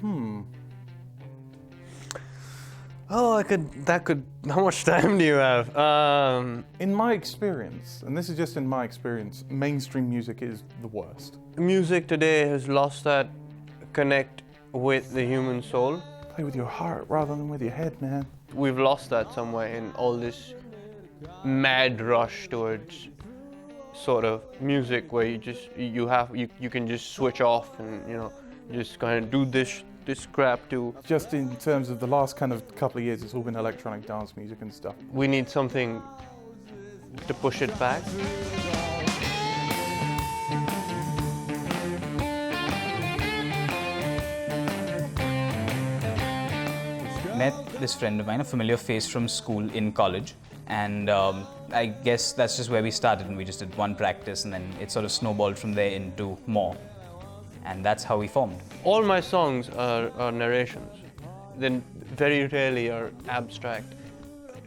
Oh, how much time do you have? In my experience, and this is just in my experience, mainstream music is the worst. Music today has lost that connect with the human soul. Play with your heart rather than with your head, man. We've lost that somewhere in all this mad rush towards sort of music where you can just switch off and just kind of do this crap too. Just in terms of the last kind of couple of years, it's all been electronic dance music and stuff. We need something to push it back. Met this friend of mine, a familiar face from school in college, and I guess that's just where we started, and we just did one practice, and then it sort of snowballed from there into more, and that's how we formed. All my songs are narrations, then very rarely are abstract.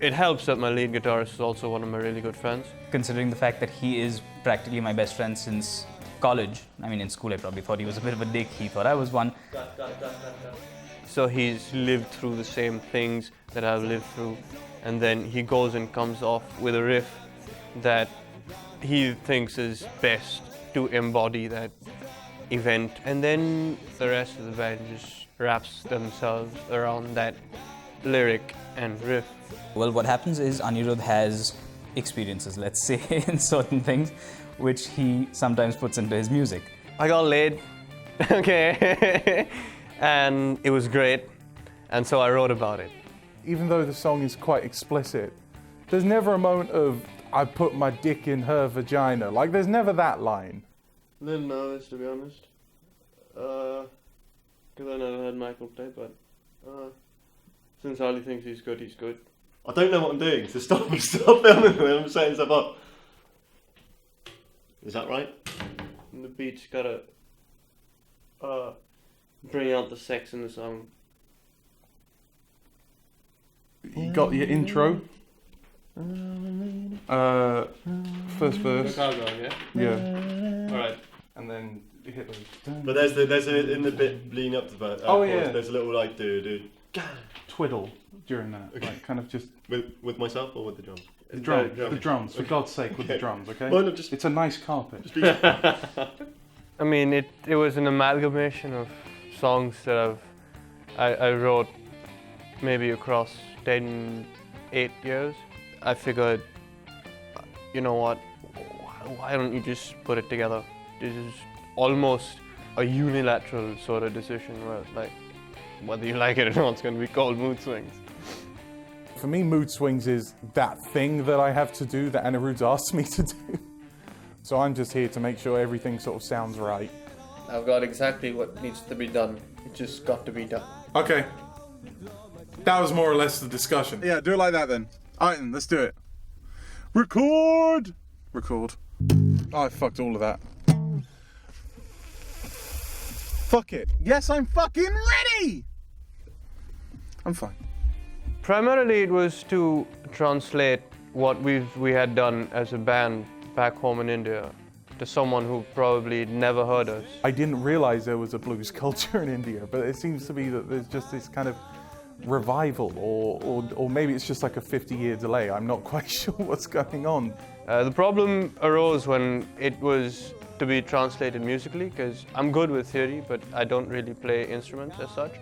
It helps that my lead guitarist is also one of my really good friends. Considering the fact that he is practically my best friend since college, I mean in school I probably thought he was a bit of a dick, he thought I was one. So he's lived through the same things that I've lived through, and then he goes and comes off with a riff that he thinks is best to embody that event, and then the rest of the band just wraps themselves around that lyric and riff. Well, what happens is Anirudh has experiences, let's say, in certain things, which he sometimes puts into his music. I got laid, okay, and it was great, and so I wrote about it. Even though the song is quite explicit, there's never a moment of, I put my dick in her vagina. Like, there's never that line. A little nervous, to be honest, because I never heard Michael play, but since Harley thinks he's good, he's good. I don't know what I'm doing, so stop filming when I'm saying stuff up. Is that right? And the beat's gotta bring out the sex in the song. You got your intro. First verse. Yeah? Yeah. Alright. And then you hit those. But there's in the bit leading up to that. Yeah. There's a little like do Twiddle during that. Okay. Like, kind of just. with myself or with the drums. The drums, for God's sake, with the drums, okay? Well, no, it's a nice carpet. I mean, it was an amalgamation of songs that I wrote maybe across 8 years. I figured, you know what, why don't you just put it together? This is almost a unilateral sort of decision where, like, whether you like it or not, it's going to be called Mood Swings. For me, Mood Swings is that thing that I have to do that Anirudh's asked me to do. So I'm just here to make sure everything sort of sounds right. I've got exactly what needs to be done. It just got to be done. Okay. That was more or less the discussion. Yeah, do it like that then. Alright then, let's do it. Record! Record. Oh, I fucked all of that. Fuck it. Yes, I'm fucking ready! I'm fine. Primarily it was to translate what we had done as a band back home in India to someone who probably never heard us. I didn't realize there was a blues culture in India, but it seems to be that there's just this kind of revival, or maybe it's just like a 50-year delay. I'm not quite sure what's going on. The problem arose when it was to be translated musically, because I'm good with theory, but I don't really play instruments as such.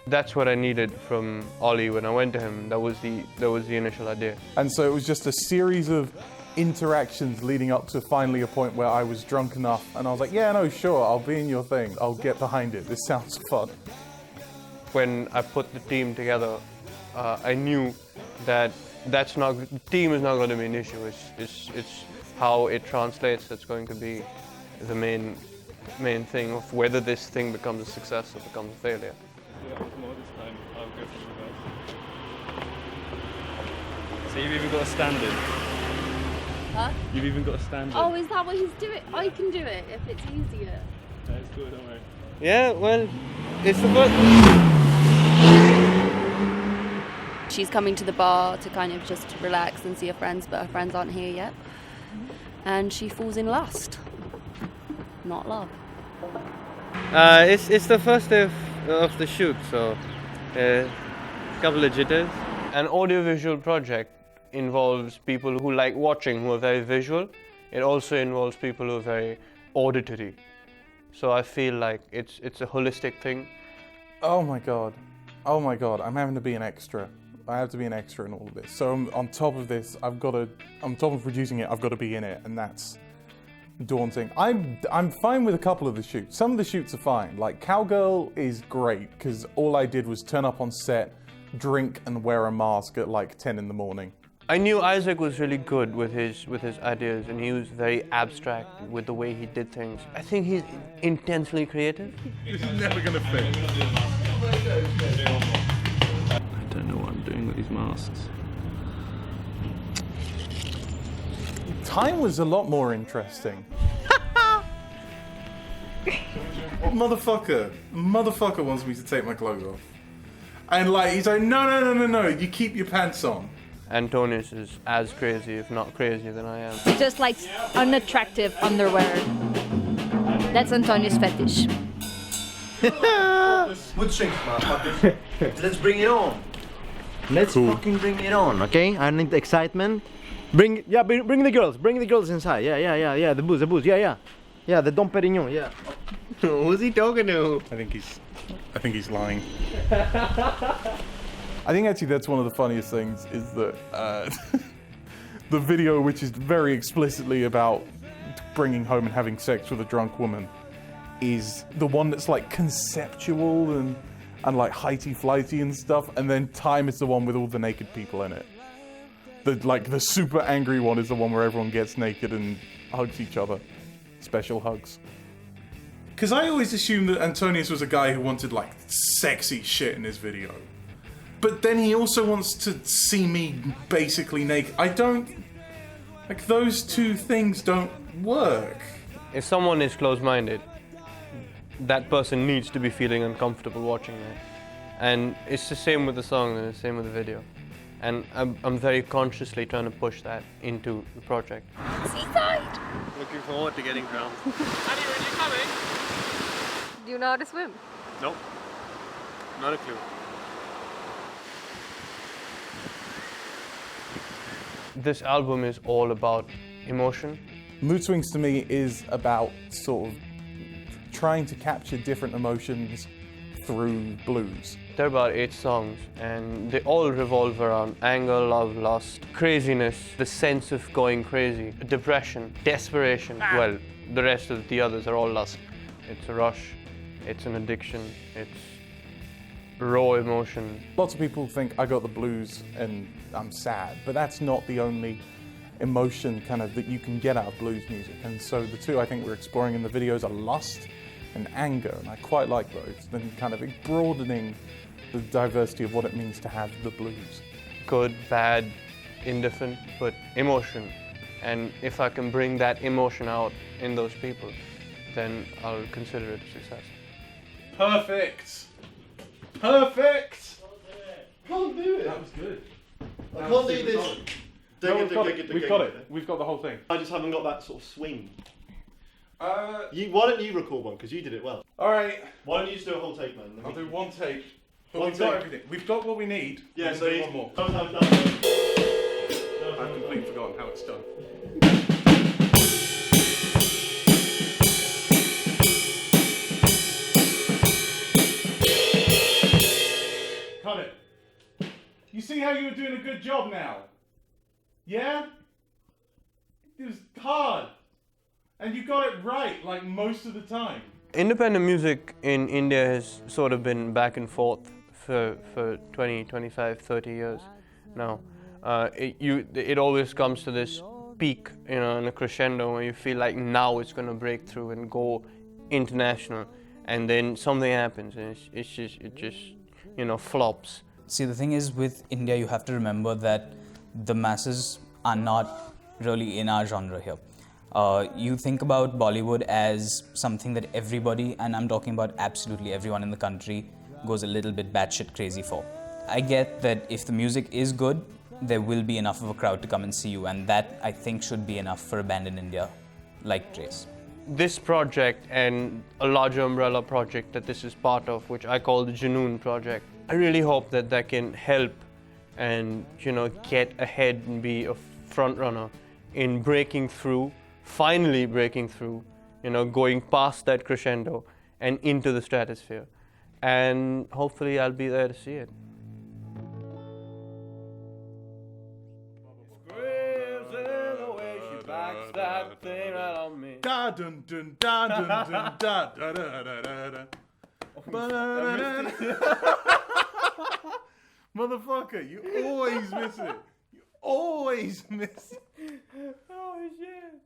That's what I needed from Ollie when I went to him. That was the initial idea. And so it was just a series of interactions leading up to finally a point where I was drunk enough and I was like, yeah, no, sure, I'll be in your thing. I'll get behind it. This sounds fun. When I put the team together, I knew that the team is not going to be an issue. It's how it translates that's going to be the main thing of whether this thing becomes a success or becomes a failure. Yeah, more this time. I'll go for the reverse. So you've even got a stand-in? Huh? You've even got a stand-in? Oh, is that what he's doing? I can do it if it's easier. No, it's cool, don't worry. Yeah, well, it's the first. She's coming to the bar to kind of just relax and see her friends, but her friends aren't here yet. And she falls in lust, not love. It's the first day of of the shoot, so a couple of jitters. An audiovisual project involves people who like watching, who are very visual. It also involves people who are very auditory. So I feel like it's a holistic thing. Oh my god. Oh my god, I'm having to be an extra. I have to be an extra in all of this. So on top of this, on top of producing it, I've got to be in it, and that's daunting. I'm fine with a couple of the shoots. Some of the shoots are fine. Like Cowgirl is great, because all I did was turn up on set, drink, and wear a mask at like 10 in the morning. I knew Isaac was really good with his ideas, and he was very abstract with the way he did things. I think he's intensely creative. This is never gonna fit. I don't know what I'm doing with these masks. Time was a lot more interesting. Motherfucker wants me to take my clothes off. And like, he's like, no, you keep your pants on. Antonius is as crazy, if not crazier than I am. He just likes unattractive underwear. That's Antonius' fetish. MoodSwings, motherfuckers. Let's bring it on. Let's fucking bring it on, okay? I need the excitement. Bring the girls inside. Yeah. The booze, yeah. Yeah, the Dom Perignon, yeah. Who's he talking to? I think he's lying. I think actually that's one of the funniest things is that the video, which is very explicitly about bringing home and having sex with a drunk woman, is the one that's like conceptual and like heighty-flighty and stuff, and then Time is the one with all the naked people in it. The super angry one is the one where everyone gets naked and hugs each other. Special hugs. Because I always assumed that Antonius was a guy who wanted like sexy shit in his video. But then he also wants to see me basically naked. I don't... Like, those two things don't work. If someone is close-minded, that person needs to be feeling uncomfortable watching that. And it's the same with the song and the same with the video. And I'm very consciously trying to push that into the project. Seaside! Looking forward to getting drowned. Anirudh, you coming? Do you know how to swim? Nope. Not a clue. This album is all about emotion. MoodSwings to me is about sort of trying to capture different emotions through blues. There are about 8 songs, and they all revolve around anger, love, lust, craziness, the sense of going crazy, depression, desperation. Well, the rest of the others are all lust. It's a rush, it's an addiction, it's raw emotion. Lots of people think I got the blues and I'm sad, but that's not the only emotion kind of that you can get out of blues music. And so the two I think we're exploring in the videos are lust and anger, and I quite like those. Then kind of broadening the diversity of what it means to have the blues. Good, bad, indifferent, but emotion. And if I can bring that emotion out in those people, then I'll consider it a success. Perfect! Perfect! Can't do it. That was good. I can't do this. We've got it. We've got the whole thing. I just haven't got that sort of swing. Why Why don't you record one? Because you did it well. Alright, Why don't you just do a whole take, man? I'll do one take. But One we've got take. everything. We've got what we need. Yeah, We'll so do you... one more. I've I've completely forgotten how it's done. Cut it. You see how you were doing a good job now? Yeah? It was hard. And you got it right, like most of the time. Independent music in India has sort of been back and forth for 20, 25, 30 years now. It always comes to this peak, you know, in a crescendo where you feel like now it's going to break through and go international, and then something happens and it just you know, flops. See, the thing is, with India, you have to remember that the masses are not really in our genre here. You think about Bollywood as something that everybody, and I'm talking about absolutely everyone in the country, goes a little bit batshit crazy for. I get that if the music is good, there will be enough of a crowd to come and see you, and that, I think, should be enough for a band in India like Trace. this project and a larger umbrella project that this is part of, which I call the Junoon project, I really hope that that can help and, you know, get ahead and be a front runner in breaking through, finally breaking through, you know, going past that crescendo and into the stratosphere. And hopefully I'll be there to see it. Da dun dun da dun dun da da da da da da. Motherfucker, you always miss it. You always miss it. Oh shit.